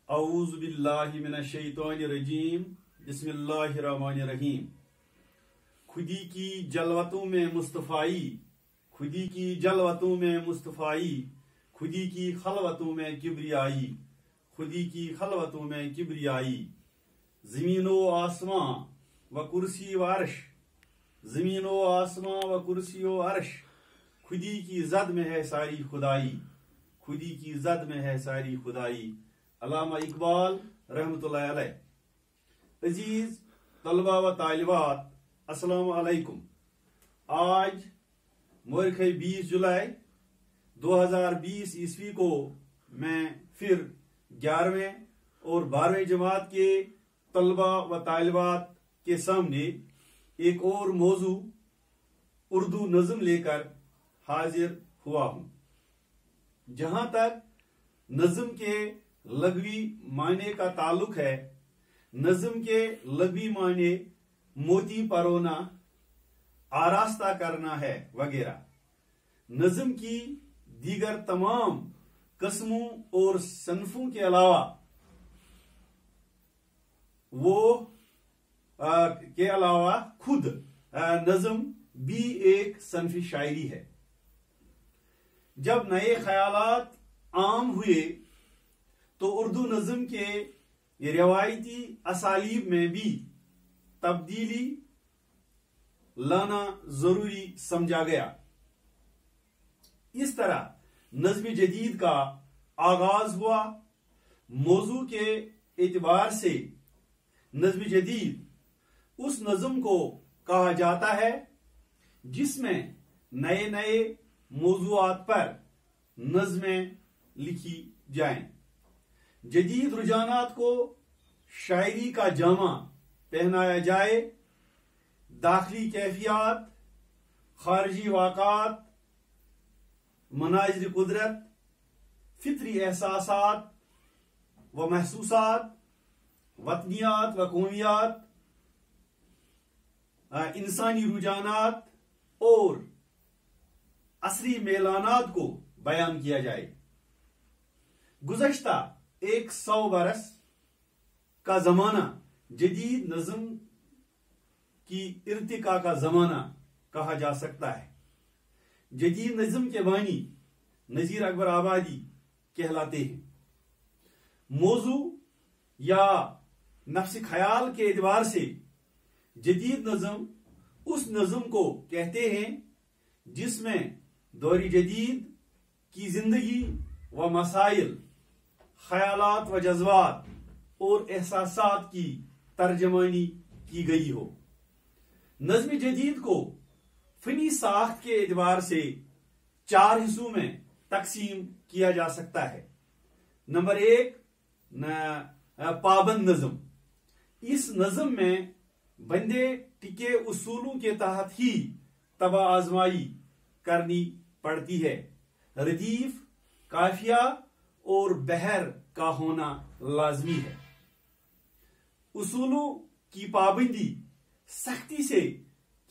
اعوذ باللہ من الشیطان الرجیم بسم اللہ الرحمن الرحیم۔ خودی کی جلوتوں میں مصطفائی، خودی کی جلوتوں میں مصطفائی، خودی کی خلوتوں میں کبریائی، خودی کی خلوتوں میں کبریائی۔ زمین و آسمان و کرسی و عرش، زمین و آسمان و کرسی و عرش، خودی کی زد میں ہے ساری خدائی، خودی کی زد میں ہے ساری خدائی۔ علامہ اقبال رحمۃ اللہ علیہ۔ عزیز طلبہ و طالبات، السلام علیکم۔ آج مورخ 20 جولائی 2020 عیسوی کو میں پھر 11ویں اور 12ویں جماعت کے طلبہ و طالبات کے سامنے ایک اور موضوع اردو نظم لے کر حاضر ہوا ہوں۔ جہاں تک نظم کے لغوی معنی کا تعلق ہے، نظم کے لغوی معنی موتی پرونا، آراستہ کرنا ہے وغیرہ۔ نظم کی دیگر تمام قسموں اور صنفوں کے علاوہ خود نظم بھی ایک صنف شاعری ہے۔ جب نئے خیالات عام ہوئے تو اردو نظم کے روایتی اسالیب میں بھی تبدیلی لانا ضروری سمجھا گیا۔ اس طرح نظم جدید کا آغاز ہوا۔ موضوع کے اعتبار سے نظم جدید اس نظم کو کہا جاتا ہے جس میں نئے نئے موضوعات پر نظمیں لکھی جائیں۔ جدید رجحانات کو شاعری کا جامہ پہنایا جائے، داخلی کیفیات، خارجی واقعات، مناظر قدرت، فطری احساسات و محسوسات، وطنیات و قومیات، انسانی رجحانات اور عصری میلانات کو بیان کیا جائے۔ گزشتہ 100 برس کا زمانہ جدید نظم کی ارتقاء کا زمانہ کہا جا سکتا ہے۔ جدید نظم کے بانی نذیر اکبر آبادی کہلاتے ہیں۔ موضوع یا نفس خیال کے اعتبار سے جدید نظم اس نظم کو کہتے ہیں جس میں دور جدید کی زندگی و مسائل، خیالات و جذبات اور احساسات کی ترجمانی کی گئی ہو۔ نظم جدید کو فنی ساخت کے اعتبار سے 4 حصوں میں تقسیم کیا جا سکتا ہے۔ نمبر 1، پابند نظم۔ اس نظم میں بندے ٹکے اصولوں کے تحت ہی طبع آزمائی کرنی پڑتی ہے۔ ردیف، قافیہ اور بحر کا ہونا لازمی ہے۔ اصولوں کی پابندی سختی سے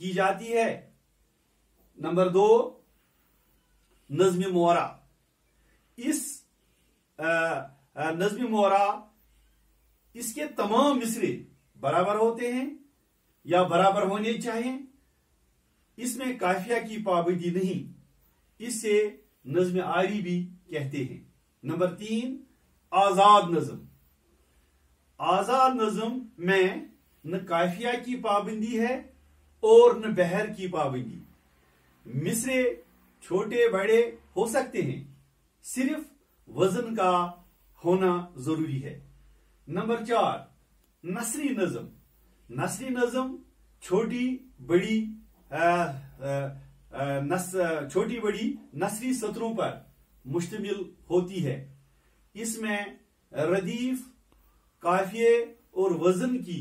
کی جاتی ہے۔ نمبر 2، نظم مورا۔ اس نظم مورا اس کے تمام مصرے برابر ہوتے ہیں یا برابر ہونے چاہیے۔ اس میں قافیہ کی پابندی نہیں، اس سے نظم آری بھی کہتے ہیں۔ نمبر 3، آزاد نظم۔ آزاد نظم میں نہ قافیہ کی پابندی ہے اور نہ بحر کی پابندی۔ مصرے چھوٹے بڑے ہو سکتے ہیں، صرف وزن کا ہونا ضروری ہے۔ نمبر 4، نثری نظم۔ نثری نظم چھوٹی بڑی نثری سطروں پر مشتمل ہوتی ہے۔ اس میں ردیف، قافیے اور وزن کی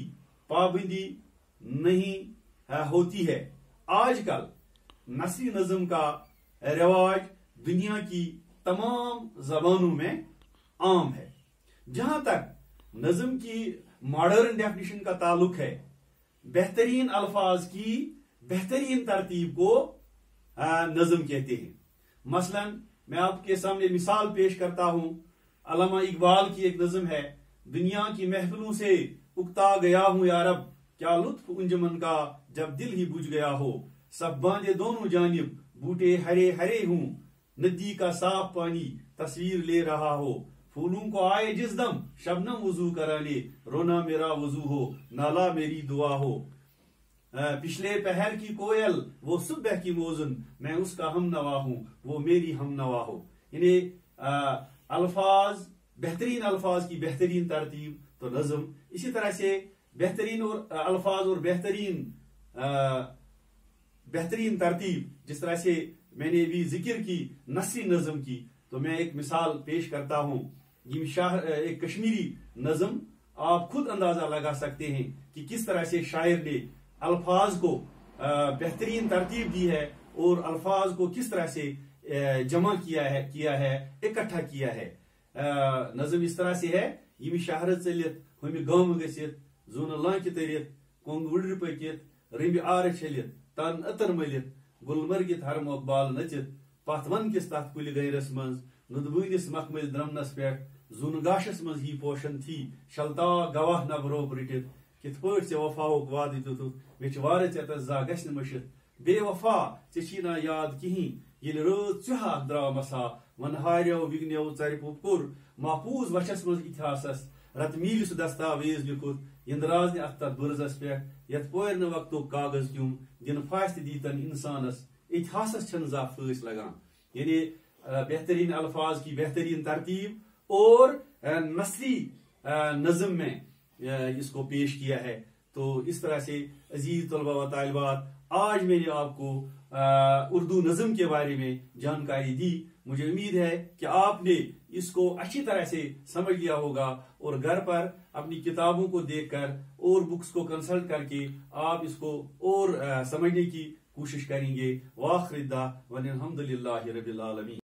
پابندی نہیں ہوتی ہے۔ آج کل نثری نظم کا رواج دنیا کی تمام زبانوں میں عام ہے۔ جہاں تک نظم کی ماڈرن ڈیفینیشن کا تعلق ہے، بہترین الفاظ کی بہترین ترتیب کو نظم کہتے ہیں۔ مثلا میں آپ کے سامنے مثال پیش کرتا ہوں۔ علامہ اقبال کی ایک نظم ہے دنیا کی محفلوں سے اکتا گیا ہوں یا رب، کیا لطف انجمن کا جب دل ہی بجھ گیا ہو، سب باندھے دونوں جانب بوٹے ہرے ہرے ہوں، ندی کا صاف پانی تصویر لے رہا ہو، پھولوں کو آئے جس دم شبنم وضو کرانے، رونا میرا وضو ہو، نالا میری دعا ہو، پچھلے پہر کی کوئل وہ صبح کی موزن، میں اس کا ہم نوا ہوں، وہ میری ہم نوا ہو۔ یعنی الفاظ، بہترین الفاظ کی بہترین ترتیب تو نظم، اسی طرح سے بہترین اور الفاظ اور بہترین ترتیب جس طرح سے میں نے بھی ذکر کی نثری نظم کی، تو میں ایک مثال پیش کرتا ہوں۔ ایک کشمیری نظم، آپ خود اندازہ لگا سکتے ہیں کہ کس طرح سے شاعر نے الفاظ کو بہترین ترتیب دی ہے اور الفاظ کو کس طرح سے جمع کیا ہے اکٹھا کیا ہے۔ نظم اس طرح سے ہے: یم شہر چلت ہم گام گھت، زون لانکہ ترت، کنگ وڑر پکت، رمب آر چھلت، تن عطر ملت، گلمرگت ہرموک بال نچت، پتھ ون کس تتھ کل گیرس مز، ندبونس مخمل درمنس پہ، زون گاشس مز ہی پوشن تھی، شلتا گواہ نب روب رٹت، کت پٲٹھۍ ژےٚ وفاہُک وعدٕ دِتُتھ، مےٚ چھِ وارٕ ژےٚ تس زانٛہہ گژھِ نہٕ مٔشِتھ، بے وفا ژےٚ چھی نا یاد کِہیٖنۍ، ییٚلہِ رٲژ ژُہا اکھ درٛاو مسا، ون ہاریو وگنیو ژرِ پوٚپ کوٚر، محفوظ وچھس منٛز اتہاسس، رت میٖلہِ سُہ دستاویز لیُکھُت، یندراز اتھ تتھ بُرزس پٮ۪ٹھ، یتھ پورِ نہٕ وقتُک کاغذ کیوٚم، دِنہٕ پھاسہِ تہِ دیٖتن انسانس، اتہاسس چھنہٕ زانٛہہ پھٲسۍ لگان۔ یعنی بہترین الفاظ کی بہترین ترتیب اور نثری نظم میں اس کو پیش کیا ہے۔ تو اس طرح سے عزیز طلبہ و طالبات، آج میں نے آپ کو اردو نظم کے بارے میں جانکاری دی۔ مجھے امید ہے کہ آپ نے اس کو اچھی طرح سے سمجھ لیا ہوگا اور گھر پر اپنی کتابوں کو دیکھ کر اور بکس کو کنسلٹ کر کے آپ اس کو اور سمجھنے کی کوشش کریں گے۔ وآخر دعوانا الحمدللہ رب العالمین۔